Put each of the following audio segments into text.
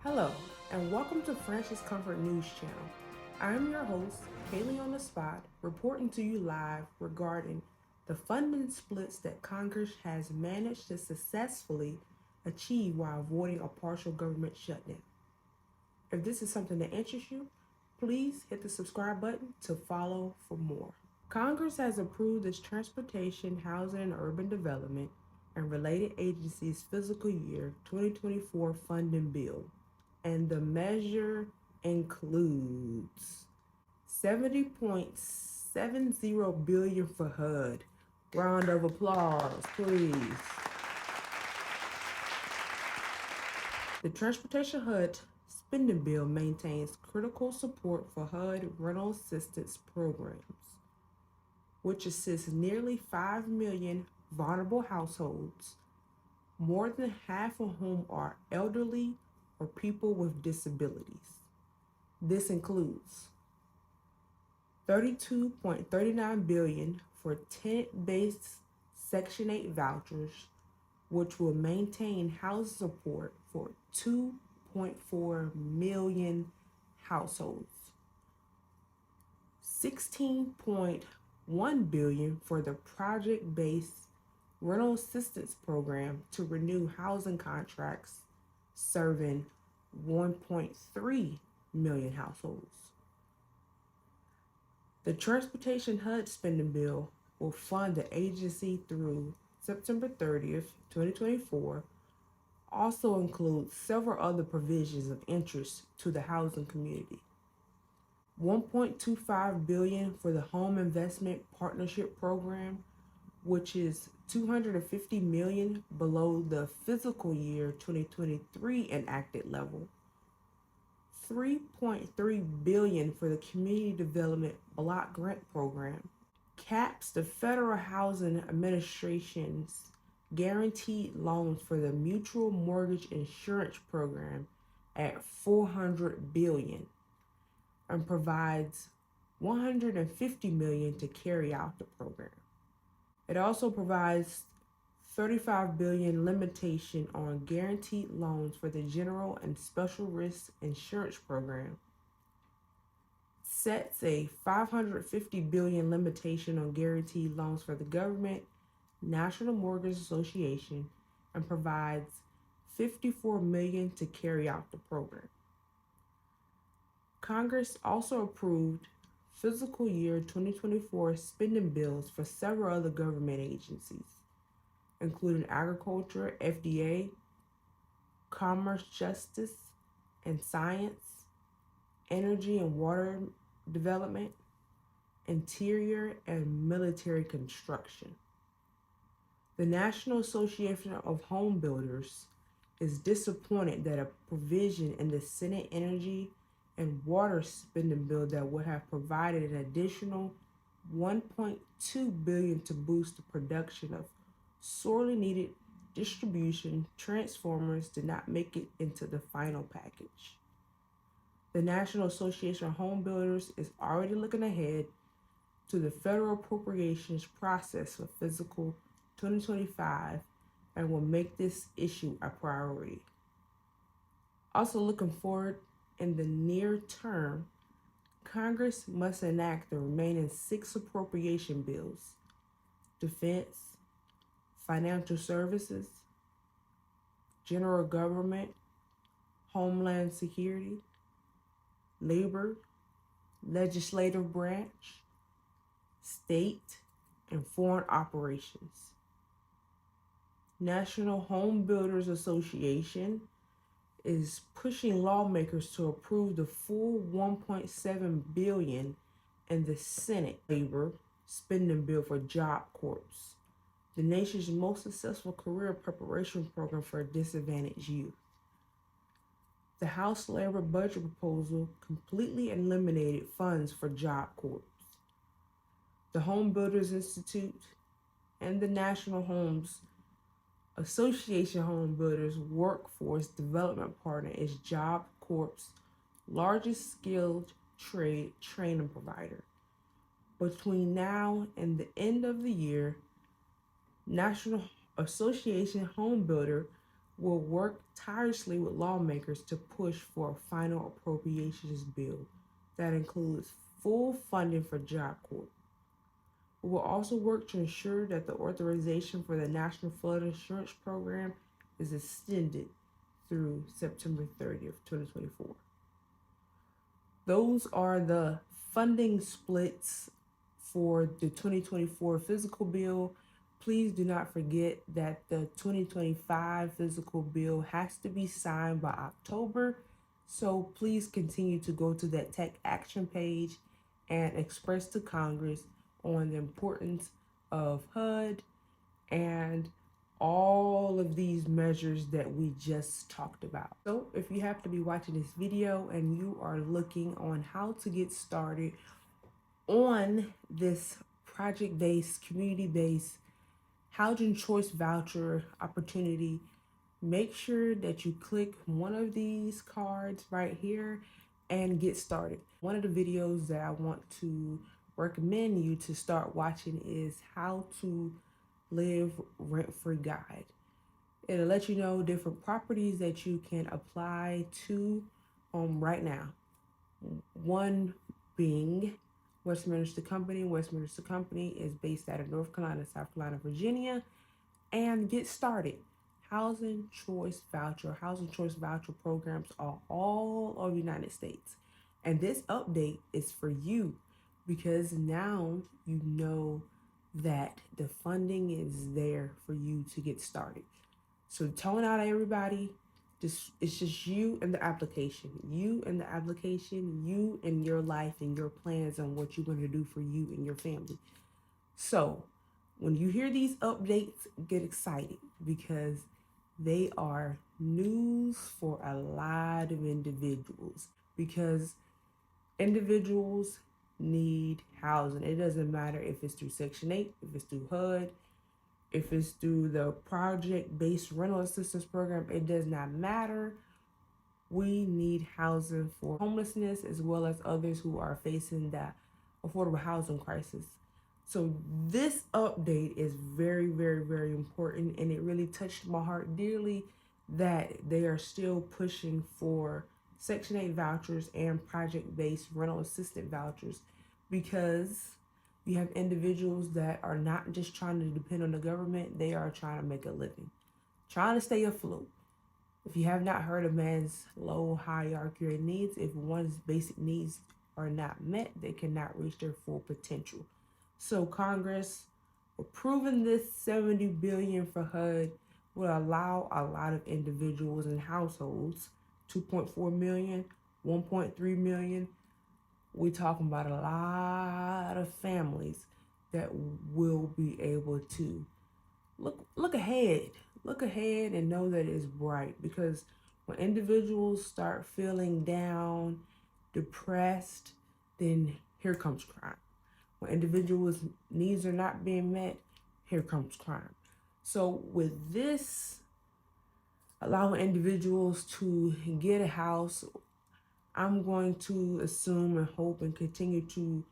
Hello, and welcome to Francis Comfort News Channel. I'm your host, Kaylee on the Spot, reporting to you live regarding the funding splits that Congress has managed to successfully achieve while avoiding a partial government shutdown. If this is something that interests you, please hit the subscribe button to follow for more. Congress has approved its Transportation, Housing, and Urban Development and related agencies' fiscal year 2024 funding bill, and the measure includes 70.70 billion for HUD. Round of applause, please. The Transportation HUD spending bill maintains critical support for HUD rental assistance programs, which assists nearly 5 million vulnerable households, more than half of whom are elderly or people with disabilities. This includes 32.39 billion for tenant-based Section 8 vouchers, which will maintain housing support for 2.4 million households. 16.1 billion for the project-based rental assistance program to renew housing contracts serving 1.3 million households. The Transportation HUD spending bill will fund the agency through September 30th, 2024. Also includes several other provisions of interest to the housing community. 1.25 billion for the Home Investment Partnership Program, which is 250 million below the fiscal year 2023 enacted level. 3.3 billion for the Community Development Block Grant Program, caps the Federal Housing Administration's guaranteed loans for the Mutual Mortgage Insurance Program at 400 billion, and provides 150 million to carry out the program. It also provides 35 billion limitation on guaranteed loans for the General and Special Risk Insurance Program, sets a 550 billion limitation on guaranteed loans for the government, National Mortgage Association, and provides 54 million to carry out the program. Congress also approved fiscal year 2024 spending bills for several other government agencies, including Agriculture, FDA, Commerce, Justice, and Science, Energy and Water Development, Interior, and Military Construction. The National Association of Home Builders is disappointed that a provision in the Senate Energy and Water spending bill that would have provided an additional 1.2 billion to boost the production of sorely needed distribution transformers did not make it into the final package. The National Association of Home Builders is already looking ahead to the federal appropriations process for fiscal 2025 and will make this issue a priority. Also looking forward, in the near term, Congress must enact the remaining 6 appropriation bills: Defense, Financial Services, General Government, Homeland Security, Labor, Legislative Branch, State, and Foreign Operations. National Home Builders Association is pushing lawmakers to approve the full 1.7 billion in the Senate Labor spending bill for Job Corps, the nation's most successful career preparation program for disadvantaged youth. The House Labor budget proposal completely eliminated funds for Job Corps. The Home Builders Institute and the National Homes Association Home Builders Workforce Development Partner is Job Corps' largest skilled trade training provider. Between now and the end of the year, National Association Home Builder will work tirelessly with lawmakers to push for a final appropriations bill that includes full funding for Job Corps. We will also work to ensure that the authorization for the National Flood Insurance Program is extended through September 30th, 2024. Those are the funding splits for the 2024 physical bill. Please do not forget that the 2025 physical bill has to be signed by October. So please continue to go to that Tech Action page and express to Congress on the importance of HUD and all of these measures that we just talked about. So if you happen to be watching this video and you are looking on how to get started on this project-based, community-based housing choice voucher opportunity, make sure that you click one of these cards right here and get started. One of the videos that I want to recommend you to start watching is How to Live Rent-Free Guide. It'll let you know different properties that you can apply to right now. One being Westminster Company. Westminster Company is based out of North Carolina, South Carolina, Virginia. And get started. Housing choice voucher programs are all over the United States. And this update is for you because now you know that the funding is there for you to get started. So tone out everybody. It's just you and the application. You and the application, you and your life and your plans on what you're going to do for you and your family. So when you hear these updates, get excited because they are news for a lot of individuals, because individuals need housing. It doesn't matter if it's through Section 8, if it's through HUD, if it's through the project-based rental assistance program, it does not matter. We need housing for homelessness as well as others who are facing the affordable housing crisis. So this update is very, very, very important, and it really touched my heart dearly that they are still pushing for Section 8 vouchers and project-based rental assistance vouchers, because you have individuals that are not just trying to depend on the government, they are trying to make a living, trying to stay afloat. If you have not heard of Maslow's hierarchy of needs, if one's basic needs are not met, they cannot reach their full potential. So Congress approving this $70 billion for HUD will allow a lot of individuals and households, 2.4 million, 1.3 million. We're talking about a lot of families that will be able to look ahead and know that it's bright, because when individuals start feeling down, depressed, then here comes crime. When individuals' needs are not being met, here comes crime. So with this allowing individuals to get a house, I'm going to assume and hope and continue to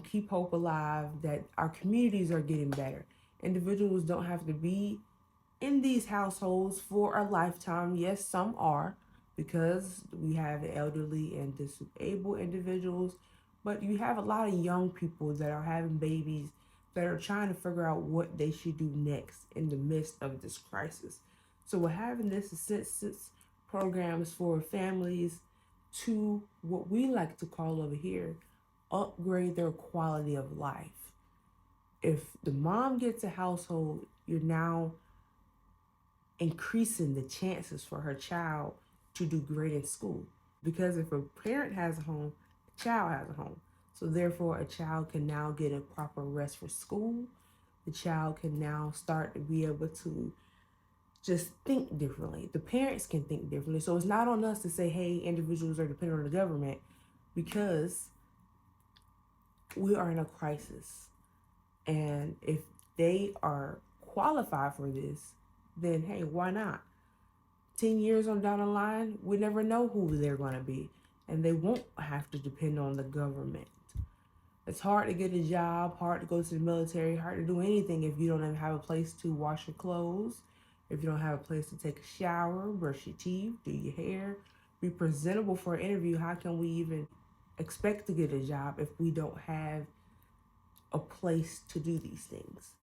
keep hope alive that our communities are getting better. Individuals don't have to be in these households for a lifetime. Yes, some are, because we have elderly and disabled individuals, but you have a lot of young people that are having babies that are trying to figure out what they should do next in the midst of this crisis. So we're having this assistance programs for families to, what we like to call over here, upgrade their quality of life. If the mom gets a household, you're now increasing the chances for her child to do great in school. Because if a parent has a home, a child has a home. So therefore, a child can now get a proper rest for school. The child can now start to be able to just think differently. The parents can think differently. So it's not on us to say, hey, individuals are dependent on the government, because we are in a crisis. And if they are qualified for this, then hey, why not? 10 years on down the line, we never know who they're going to be, and they won't have to depend on the government. It's hard to get a job, hard to go to the military, hard to do anything if you don't even have a place to wash your clothes, If you don't have a place to take a shower, brush your teeth, do your hair, be presentable for an interview, how can we even expect to get a job if we don't have a place to do these things?